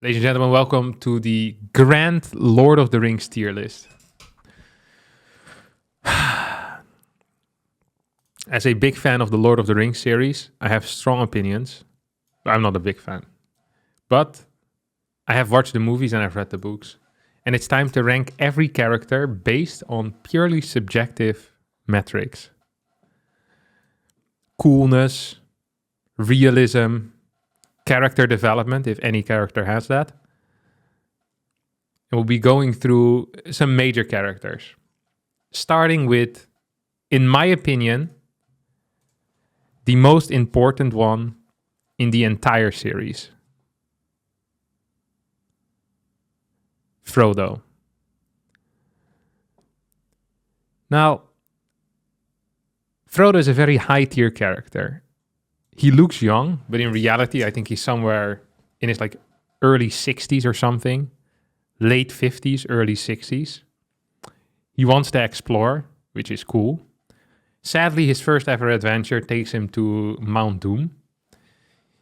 Ladies and gentlemen, welcome to the Grand Lord of the Rings tier list. As a big fan of the Lord of the Rings series, I have strong opinions. I'm not a big fan. But I have watched the movies and I've read the books. And it's time to rank every character based on purely subjective metrics. Coolness, realism, character development, if any character has that. And we'll be going through some major characters. Starting with, in my opinion, the most important one in the entire series. Frodo. Now, Frodo is a very high tier character. He looks young, but in reality, I think he's somewhere in his early 60s or something. Late 50s, early 60s. He wants to explore, which is cool. Sadly, his first ever adventure takes him to Mount Doom,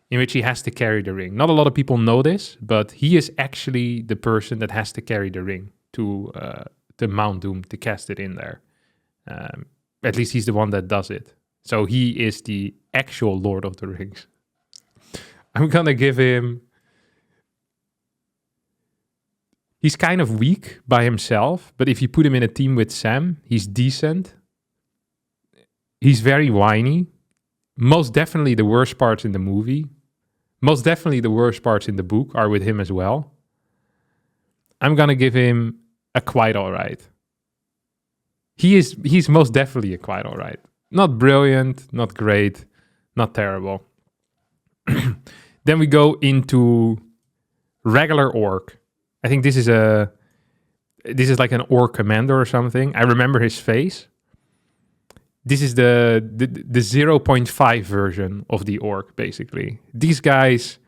in which he has to carry the ring. Not a lot of people know this, but he is actually the person that has to carry the ring to Mount Doom to cast it in there. At least he's the one that does it. So he is the actual Lord of the Rings. I'm gonna give him... He's kind of weak by himself, but if you put him in a team with Sam, he's decent. He's very whiny. Most definitely the worst parts in the movie. Most definitely the worst parts in the book are with him as well. I'm gonna give him a quite alright. He's most definitely a quite alright. Not brilliant, not great, not terrible. Then we go into regular orc. I think this is like an orc commander or something. I remember his face. This is the 0.5 version of the orc, basically. These guys,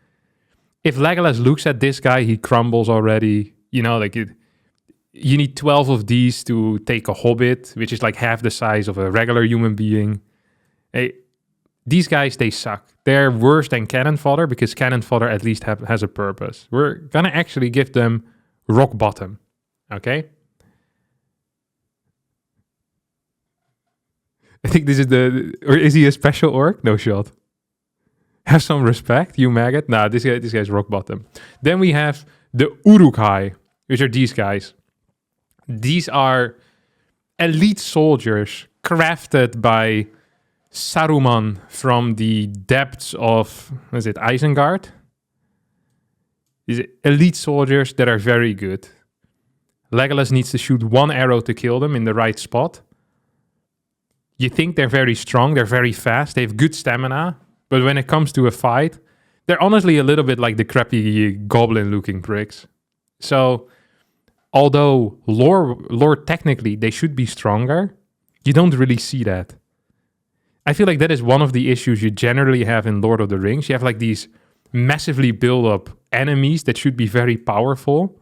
if Legolas looks at this guy, he crumbles already. You know, you need 12 of these to take a hobbit, which is like half the size of a regular human being. Hey, these guys, they suck. They're worse than cannon fodder because cannon fodder at least has a purpose. We're gonna actually give them rock bottom, okay? I think this is or is he a special orc? No shot. Have some respect, you maggot. Nah, this guy's rock bottom. Then we have the Uruk-hai, which are these guys. These are elite soldiers crafted by Saruman from the depths of, what is it, Isengard? These elite soldiers that are very good. Legolas needs to shoot one arrow to kill them in the right spot. You think they're very strong, they're very fast, they have good stamina, but when it comes to a fight, they're honestly a little bit like the crappy goblin-looking pricks. So, although lore technically they should be stronger, you don't really see that. I feel like that is one of the issues you generally have in Lord of the Rings. You have these massively built-up enemies that should be very powerful,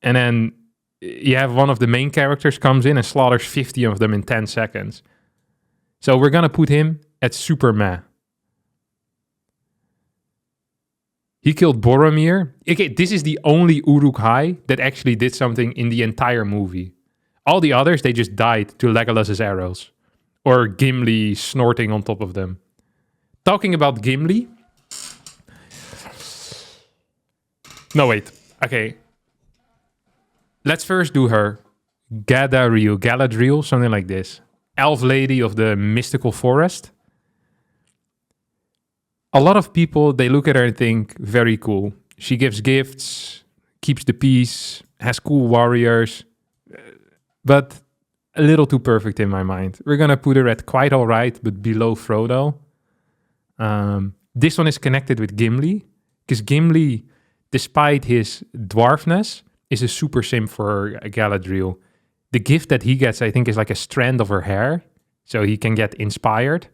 and then you have one of the main characters comes in and slaughters 50 of them in 10 seconds. So we're gonna put him at super meh. He killed Boromir. Okay, this is the only Uruk-hai that actually did something in the entire movie. All the others, they just died to Legolas's arrows. Or Gimli snorting on top of them. Talking about Gimli. No, wait. Okay. Let's first do her. Galadriel, something like this. Elf lady of the mystical forest. A lot of people, they look at her and think, very cool. She gives gifts, keeps the peace, has cool warriors, but a little too perfect in my mind. We're gonna put her at quite alright, but below Frodo. This one is connected with Gimli, because Gimli, despite his dwarfness, is a super simp for Galadriel. The gift that he gets, I think, is like a strand of her hair, so he can get inspired.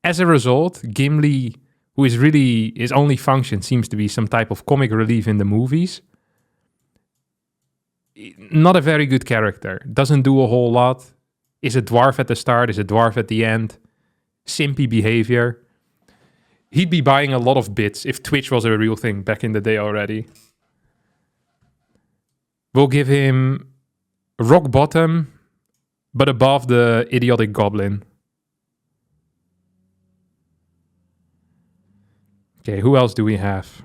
As a result, Gimli, who is really, his only function seems to be some type of comic relief in the movies, not a very good character. Doesn't do a whole lot. Is a dwarf at the start, is a dwarf at the end. Simpy behavior. He'd be buying a lot of bits if Twitch was a real thing back in the day already. We'll give him rock bottom, but above the idiotic goblin. Okay, who else do we have?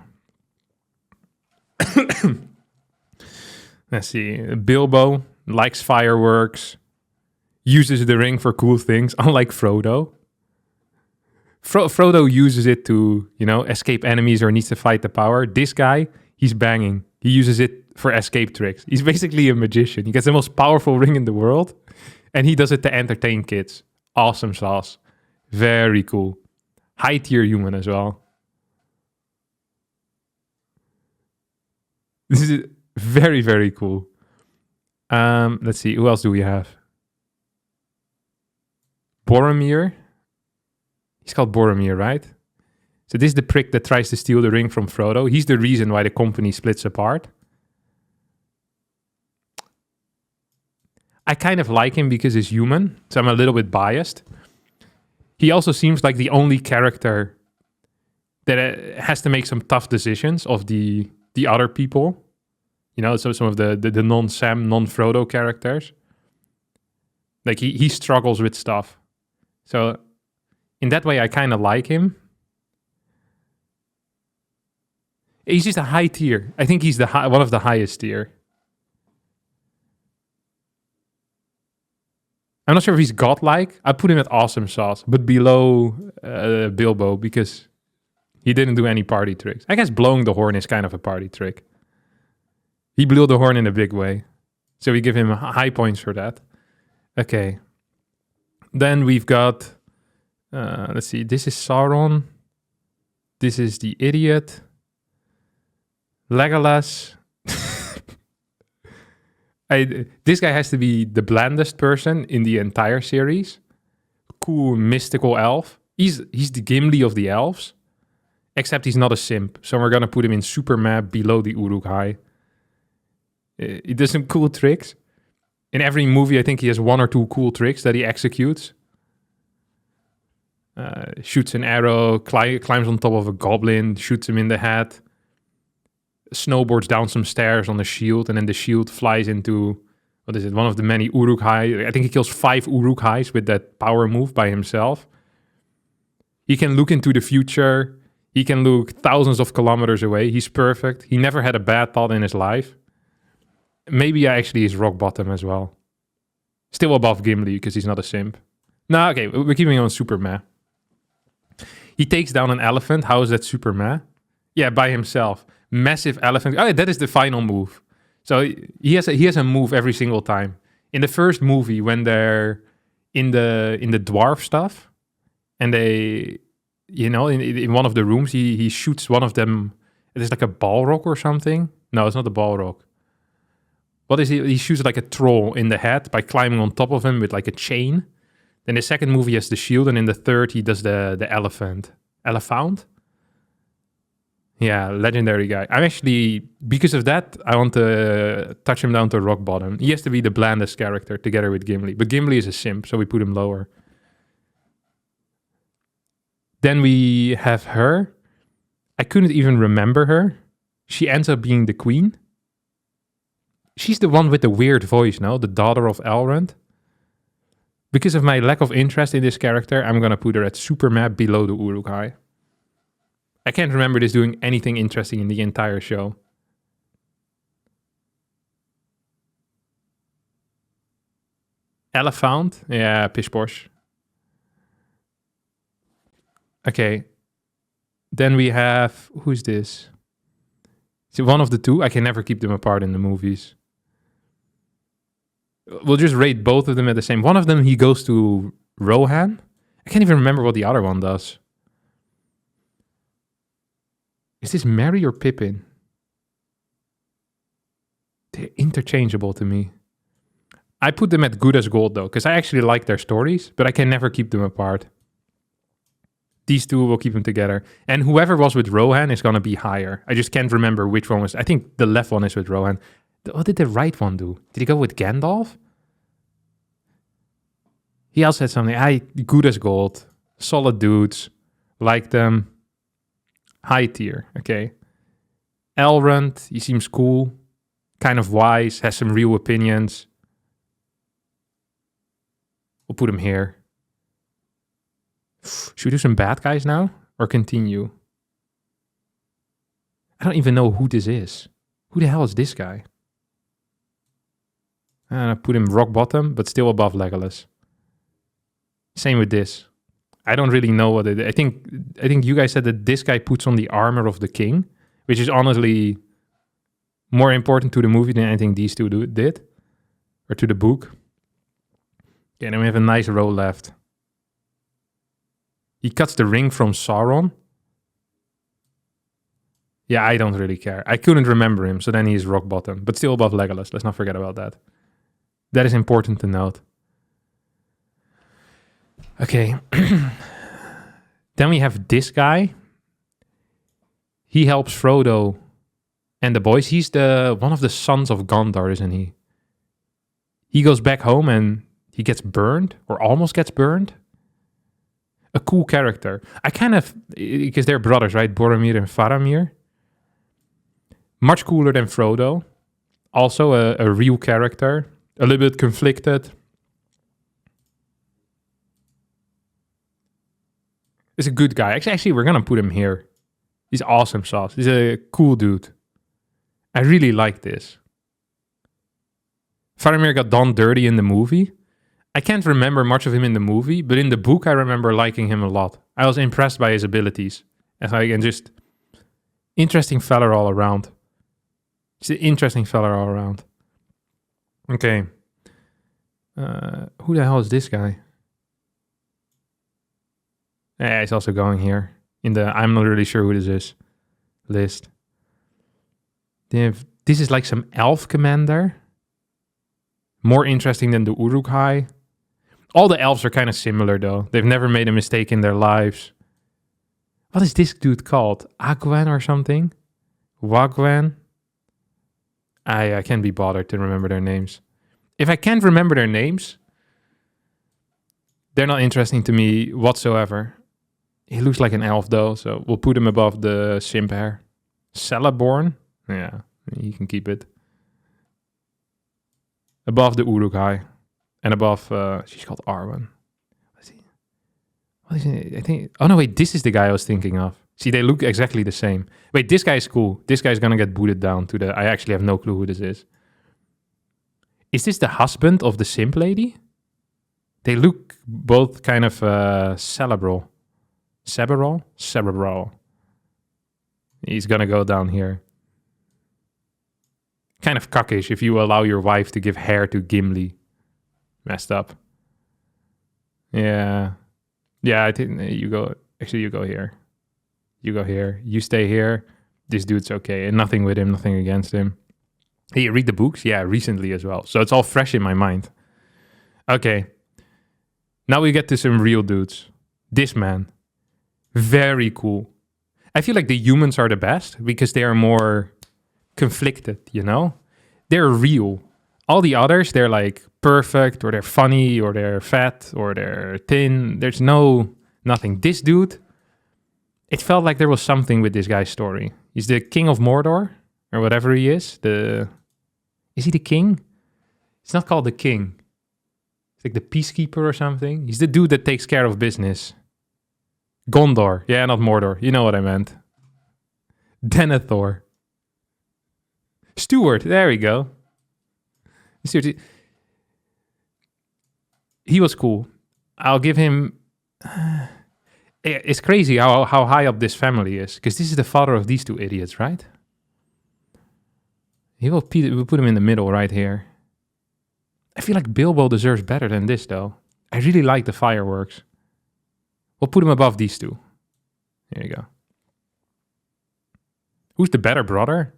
Let's see. Bilbo likes fireworks, uses the ring for cool things, unlike Frodo. Frodo uses it to, escape enemies or needs to fight the power. This guy, he's banging. He uses it for escape tricks. He's basically a magician. He gets the most powerful ring in the world, and he does it to entertain kids. Awesome sauce. Very cool. High tier human as well. This is very, very cool. Let's see. Who else do we have? Boromir. He's called Boromir, right? So this is the prick that tries to steal the ring from Frodo. He's the reason why the company splits apart. I kind of like him because he's human, so I'm a little bit biased. He also seems like the only character that has to make some tough decisions of the other people. So some of the non-Sam, non-Frodo characters. Like, he struggles with stuff. So, in that way, I kind of like him. He's just a high tier. I think he's one of the highest tier. I'm not sure if he's godlike. I put him at awesome sauce, but below Bilbo because he didn't do any party tricks. I guess blowing the horn is kind of a party trick. He blew the horn in a big way. So we give him high points for that. Okay. Then we've got... let's see. This is Sauron. This is the idiot. Legolas. This guy has to be the blandest person in the entire series. Cool, mystical elf. He's the Gimli of the elves. Except he's not a simp. So we're going to put him in super map below the Uruk-hai. He does some cool tricks. In every movie, I think he has one or two cool tricks that he executes. Shoots an arrow, climbs on top of a goblin, shoots him in the head, snowboards down some stairs on a shield, and then the shield flies into, one of the many Uruk-hai. I think he kills 5 Uruk-hais with that power move by himself. He can look into the future. He can look thousands of kilometers away. He's perfect. He never had a bad thought in his life. Maybe actually he's rock bottom as well. Still above Gimli because he's not a simp. No, okay, we're keeping him on super meh. He takes down an elephant. How is that super meh? Yeah, by himself. Massive elephant. Oh, that is the final move. So he has a move every single time. In the first movie, when they're in the dwarf stuff, and they, in one of the rooms, he shoots one of them. It is like a Balrog or something. No, it's not a Balrog. What is he? He shoots like a troll in the head by climbing on top of him with like a chain. Then the second movie he has the shield, and in the third he does the elephant. Elephant? Yeah, legendary guy. I'm actually, because of that, I want to touch him down to rock bottom. He has to be the blandest character together with Gimli. But Gimli is a simp, so we put him lower. Then we have her. I couldn't even remember her. She ends up being the queen. She's the one with the weird voice, no? The daughter of Elrond. Because of my lack of interest in this character, I'm going to put her at super map below the Uruk-hai. I can't remember this doing anything interesting in the entire show. Elephant? Yeah, pish posh. Okay. Then we have... Who's this? Is it one of the two? I can never keep them apart in the movies. We'll just rate both of them at the same. One of them, he goes to Rohan. I can't even remember what the other one does. Is this Merry or Pippin? They're interchangeable to me. I put them at good as gold, though, because I actually like their stories, but I can never keep them apart. These two will keep them together. And whoever was with Rohan is going to be higher. I just can't remember which one was. I think the left one is with Rohan. What did the right one do? Did he go with Gandalf? He also had something. Good as gold. Solid dudes. Like them. High tier, okay. Elrond, he seems cool. Kind of wise, has some real opinions. We'll put him here. Should we do some bad guys now? Or continue? I don't even know who this is. Who the hell is this guy? And I put him rock bottom, but still above Legolas. Same with this. I don't really know what it is. I think you guys said that this guy puts on the armor of the king, which is honestly more important to the movie than anything these two did. Or to the book. Okay, then we have a nice row left. He cuts the ring from Sauron. Yeah, I don't really care. I couldn't remember him, so then he's rock bottom. But still above Legolas. Let's not forget about that. That is important to note. Okay. Then we have this guy. He helps Frodo and the boys. He's one of the sons of Gondor, isn't he? He goes back home and he gets burned, or almost gets burned. A cool character. I kind of, because they're brothers, right? Boromir and Faramir. Much cooler than Frodo. Also a real character. A little bit conflicted. He's a good guy. Actually, we're going to put him here. He's awesome sauce. He's a cool dude. I really like this. Faramir got done dirty in the movie. I can't remember much of him in the movie, but in the book, I remember liking him a lot. I was impressed by his abilities. And just interesting fella all around. He's an interesting fella all around. Okay. Who the hell is this guy? Yeah, he's also going here. I'm not really sure who this is. List. This is like some elf commander. More interesting than the Uruk-hai. All the elves are kind of similar though. They've never made a mistake in their lives. What is this dude called? Agwen or something? Wagwen? I can't be bothered to remember their names. If I can't remember their names, they're not interesting to me whatsoever. He looks like an elf though, so we'll put him above the simp hair. Celeborn? Yeah, you can keep it. Above the Uruk-hai. And above, she's called Arwen. What is he? I think, oh no, wait, this is the guy I was thinking of. See, they look exactly the same. Wait, this guy is cool. This guy's gonna get booted down to I actually have no clue who this is. Is this the husband of the simp lady? They look both kind of cerebral. Cerebral. He's gonna go down here. Kind of cuckish if you allow your wife to give hair to Gimli. Messed up. Yeah. Yeah, I think you go. Actually, you go here. You go here. You stay here. This dude's okay. And nothing with him, nothing against him. Hey, you read the books? Yeah, recently as well. So it's all fresh in my mind. Okay. Now we get to some real dudes. This man. Very cool. I feel like the humans are the best because they are more conflicted, you know? They're real. All the others, they're like perfect, or they're funny, or they're fat, or they're thin. There's nothing. This dude, it felt like there was something with this guy's story. He's the king of Mordor, or whatever he is. Is he the king? It's not called the king. It's like the peacekeeper or something. He's the dude that takes care of business. Gondor. Yeah, not Mordor. You know what I meant. Denethor. Steward. There we go. He was cool. I'll give him... It's crazy how high up this family is. Because this is the father of these two idiots, right? We'll put him in the middle right here. I feel like Bilbo deserves better than this, though. I really like the fireworks. We'll put him above these two. There you go. Who's the better brother?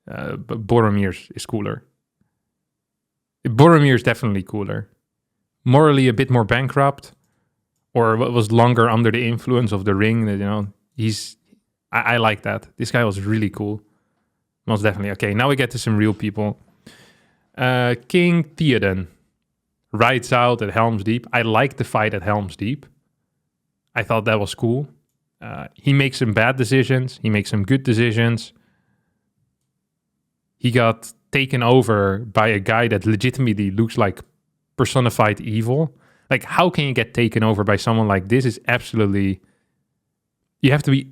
Boromir is cooler. Boromir is definitely cooler. Morally a bit more bankrupt. Or was longer under the influence of the ring. You know, I like that. This guy was really cool. Most definitely. Okay, now we get to some real people. King Theoden rides out at Helm's Deep. I liked the fight at Helm's Deep. I thought that was cool. He makes some bad decisions. He makes some good decisions. He got taken over by a guy that legitimately looks like personified evil. Like, how can you get taken over by someone like this? Is absolutely... You have to be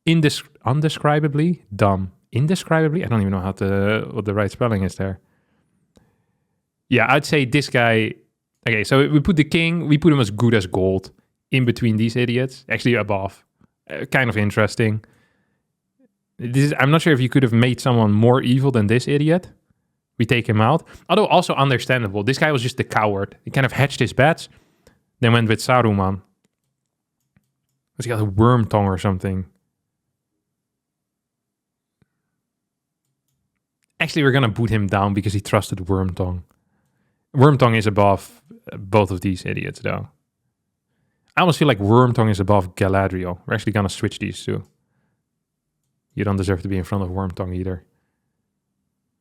undescribably dumb. Indescribably? I don't even know what the right spelling is there. Yeah, I'd say this guy... Okay, so we put the king, we put him as good as gold in between these idiots. Actually, above. Kind of interesting. I'm not sure if you could have made someone more evil than this idiot. We take him out. Although also understandable. This guy was just a coward. He kind of hedged his bets, then went with Saruman. Has he got a worm tongue or something? Actually, we're going to boot him down because he trusted Wormtongue. Wormtongue is above both of these idiots, though. I almost feel like Wormtongue is above Galadriel. We're actually going to switch these two. You don't deserve to be in front of Wormtongue either.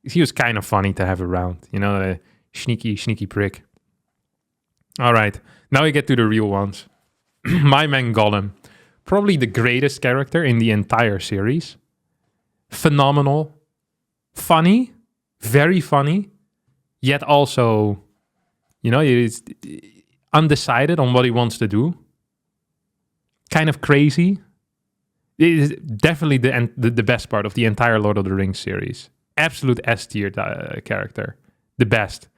He was kind of funny to have around. You know, a sneaky prick. All right. Now we get to the real ones. My man Gollum. Probably the greatest character in the entire series. Phenomenal. Funny. Very funny. Yet also, you know, he's undecided on what he wants to do. Kind of crazy. It is definitely the best part of the entire Lord of the Rings series. Absolute S-tier character. The best.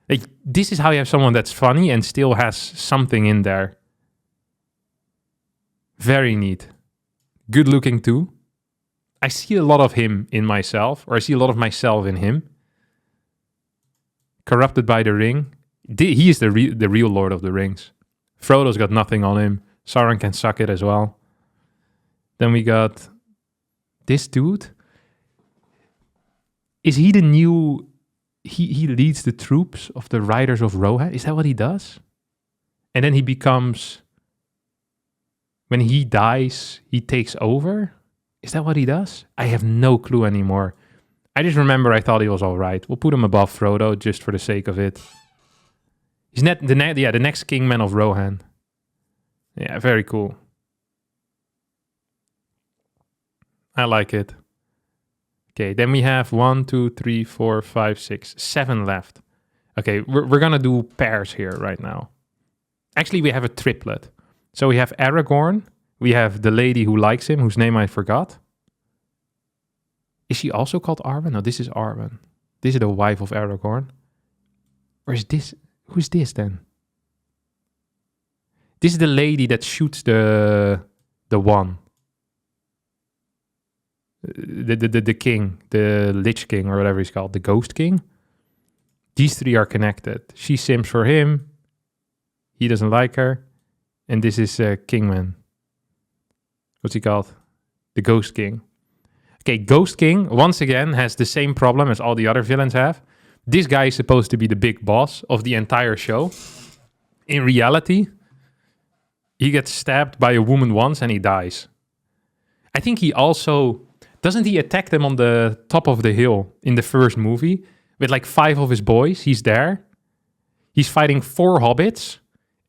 Like, this is how you have someone that's funny and still has something in there. Very neat. Good looking too. I see a lot of him in myself, or I see a lot of myself in him. Corrupted by the ring. He is the real Lord of the Rings. Frodo's got nothing on him. Sauron can suck it as well. Then we got this dude. Is he the new... He leads the troops of the Riders of Rohan? Is that what he does? And then he becomes... When he dies, he takes over? Is that what he does? I have no clue anymore. I just remember I thought he was all right. We'll put him above Frodo just for the sake of it. He's the next Kingman of Rohan. Yeah, very cool. I like it. Okay, then we have 1, 2, 3, 4, 5, 6, 7 left. Okay, we're gonna do pairs here right now. Actually, we have a triplet. So we have Aragorn. We have the lady who likes him, whose name I forgot. Is she also called Arwen? No, this is Arwen. This is the wife of Aragorn. Or is this... Who's this then? This is the lady that shoots the one. The king. The Lich King or whatever he's called. The Ghost King. These three are connected. She sims for him. He doesn't like her. And this is Kingman. What's he called? The Ghost King. Okay, Ghost King, once again, has the same problem as all the other villains have. This guy is supposed to be the big boss of the entire show. In reality, he gets stabbed by a woman once and he dies. I think he also... Doesn't he attack them on the top of the hill in the first movie? With like 5 of his boys. He's there. He's fighting 4 hobbits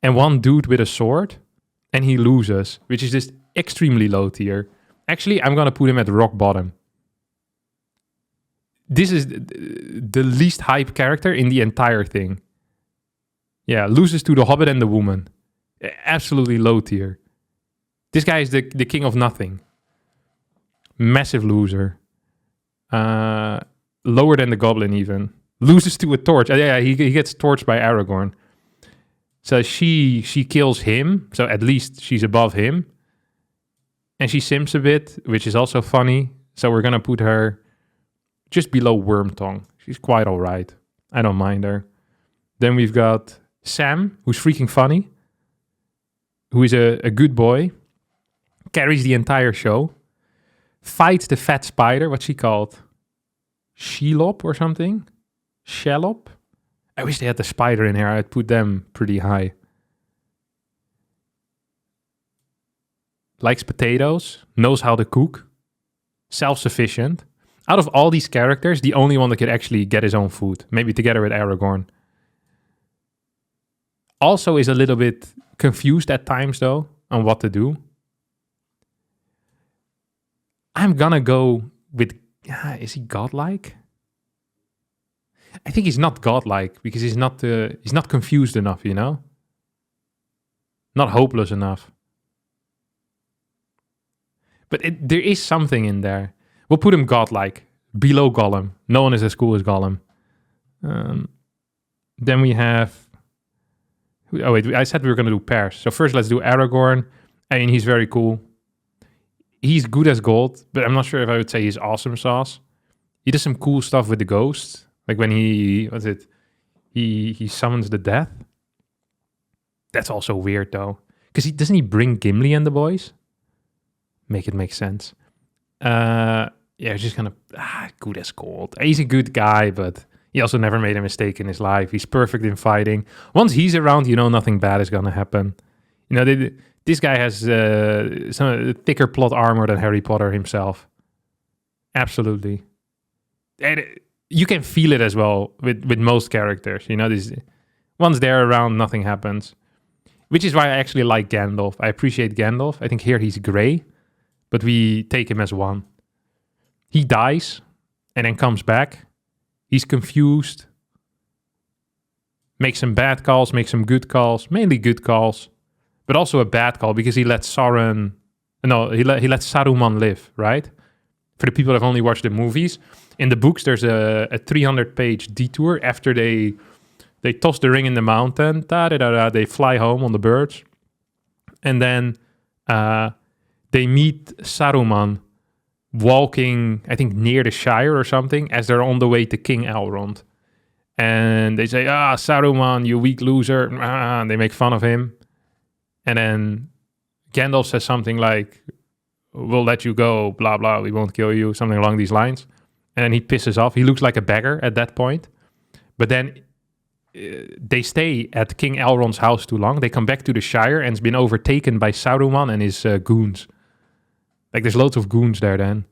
and 1 dude with a sword. And he loses, which is just extremely low tier. Actually, I'm going to put him at rock bottom. This is the least hype character in the entire thing. Yeah, loses to the hobbit and the woman. Absolutely low tier. This guy is the king of nothing. Massive loser. Lower than the goblin even. Loses to a torch. Yeah, he gets torched by Aragorn. So she kills him. So at least she's above him. And she sims a bit, which is also funny. So we're going to put her just below Wormtongue. She's quite all right. I don't mind her. Then we've got Sam, who's freaking funny. Who is a good boy. Carries the entire show. Fights the fat spider. What's she called? Shelob or something? Shelob? I wish they had the spider in here. I'd put them pretty high. Likes potatoes. Knows how to cook. Self-sufficient. Out of all these characters, the only one that could actually get his own food. Maybe together with Aragorn. Also is a little bit confused at times, though. on what to do. I'm gonna go with... is he godlike? I think he's not godlike because he's not confused enough, you know? Not hopeless enough. But there is something in there. We'll put him godlike, below Gollum. No one is as cool as Gollum. Then we have... Oh wait, I said we were going to do pairs. So first let's do Aragorn. I mean, he's very cool. He's good as gold, but I'm not sure if I would say he's awesome sauce. He does some cool stuff with the ghosts. Like when he summons the death. That's also weird though. Because doesn't he bring Gimli and the boys? Make it make sense. Yeah, just kind of good as gold. He's a good guy, but he also never made a mistake in his life. He's perfect in fighting. Once he's around, you know nothing bad is going to happen. You know, this guy has some thicker plot armor than Harry Potter himself. Absolutely. And you can feel it as well with most characters. You know, once they're around, nothing happens. Which is why I actually like Gandalf. I appreciate Gandalf. I think here he's gray, but we take him as one. He dies and then comes back. He's confused. Makes some bad calls, makes some good calls. Mainly good calls. But also a bad call because he lets Sauron... No, he lets Saruman live, right? For the people that have only watched the movies. In the books, there's a 300-page detour after they toss the ring in the mountain. They fly home on the birds. And then they meet Saruman walking, I think, near the Shire or something, as they're on the way to King Elrond. And they say, Saruman, you weak loser. And they make fun of him. And then Gandalf says something like, we'll let you go, blah, blah, we won't kill you, something along these lines. And then he pisses off. He looks like a beggar at that point. But then they stay at King Elrond's house too long. They come back to the Shire and it's been overtaken by Saruman and his goons. Like, there's loads of goons there then.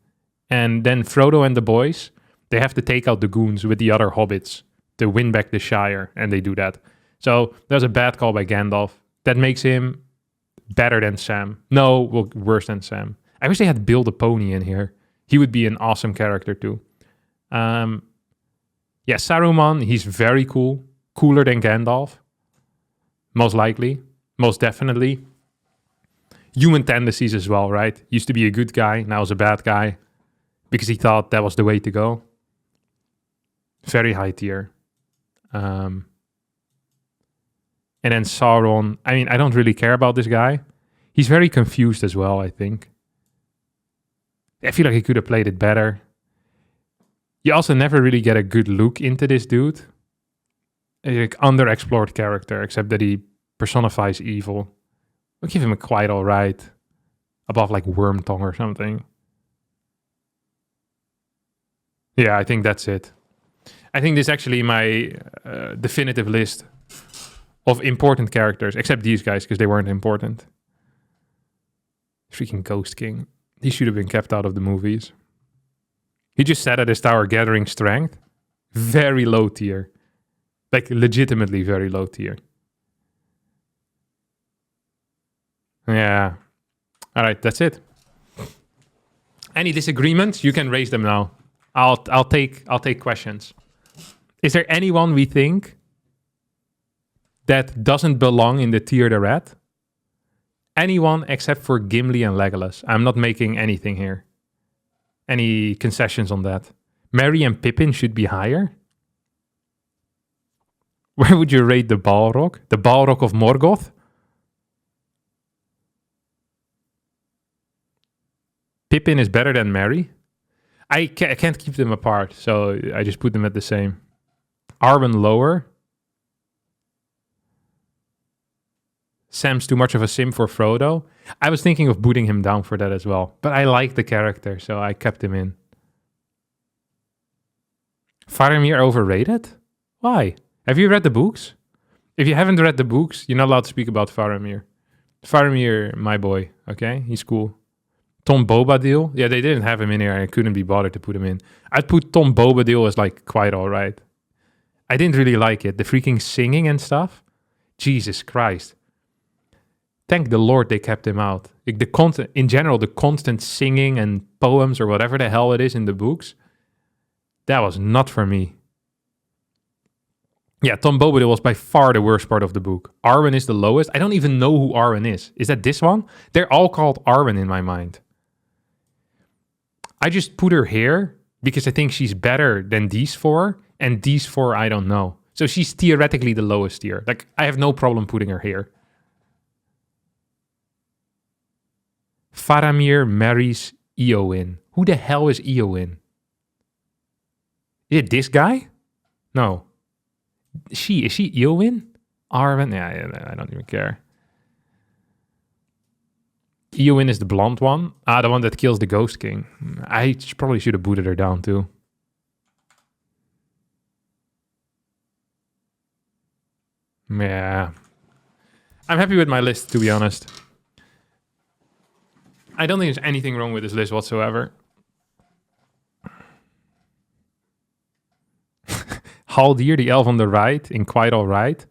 And then Frodo and the boys, they have to take out the goons with the other hobbits to win back the Shire, and they do that. So there's a bad call by Gandalf. That makes him better than Sam. No, well, worse than Sam. I wish they had Bill the Pony in here. He would be an awesome character too. Yeah, Saruman, he's very cool. Cooler than Gandalf. Most likely. Most definitely. Human tendencies as well, right? Used to be a good guy, now is a bad guy. Because he thought that was the way to go. Very high tier. And then Sauron, I mean, I don't really care about this guy. He's very confused as well, I think. I feel like he could have played it better. You also never really get a good look into this dude. A like, underexplored character, except that he personifies evil. I'll give him a quite alright. Above like Wormtongue or something. Yeah, I think that's it. I think this is actually my definitive list of important characters, except these guys, because they weren't important. Freaking Ghost King. He should have been kept out of the movies. He just sat at his tower gathering strength. Very low tier. Like, legitimately very low tier. Yeah. Alright, that's it. Any disagreements? You can raise them now. I'll take questions. Is there anyone we think that doesn't belong in the tier they're at? Anyone except for Gimli and Legolas. I'm not making anything here. Any concessions on that? Merry and Pippin should be higher? Where would you rate the Balrog? The Balrog of Morgoth? Pippin is better than Merry? I can't keep them apart, so I just put them at the same. Arwen lower? Sam's too much of a sim for Frodo? I was thinking of booting him down for that as well, but I like the character, so I kept him in. Faramir overrated? Why? Have you read the books? If you haven't read the books, you're not allowed to speak about Faramir. Faramir, my boy, okay? He's cool. Tom Bombadil? Yeah, they didn't have him in here. I couldn't be bothered to put him in. I'd put Tom Bombadil as like quite alright. I didn't really like it. The freaking singing and stuff. Jesus Christ. thank the Lord they kept him out. Like the content in general, the constant singing and poems or whatever the hell it is in the books, that was not for me. Yeah, Tom Bombadil was by far the worst part of the book. Arwen is the lowest. I don't even know who Arwen is. Is that this one? They're all called Arwen in my mind. I just put her here because I think she's better than these four, and these four I don't know. So she's theoretically the lowest tier. Like, I have no problem putting her here. Faramir marries Eowyn. Who the hell is Eowyn? Is it this guy? No. Is she Eowyn? Arwen? Yeah, I don't even care. Eowyn is the blonde one. The one that kills the Ghost King. I probably should have booted her down too. Yeah. I'm happy with my list, to be honest. I don't think there's anything wrong with this list whatsoever. Haldir, the elf on the right, in Quite Alright,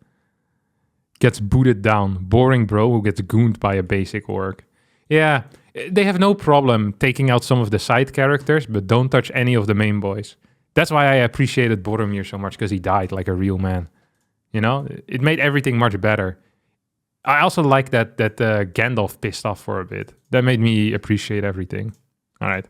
gets booted down. Boring bro who gets gooned by a basic orc. Yeah, they have no problem taking out some of the side characters, but don't touch any of the main boys. That's why I appreciated Boromir so much, because he died like a real man. You know, it made everything much better. I also like that Gandalf pissed off for a bit. That made me appreciate everything. All right.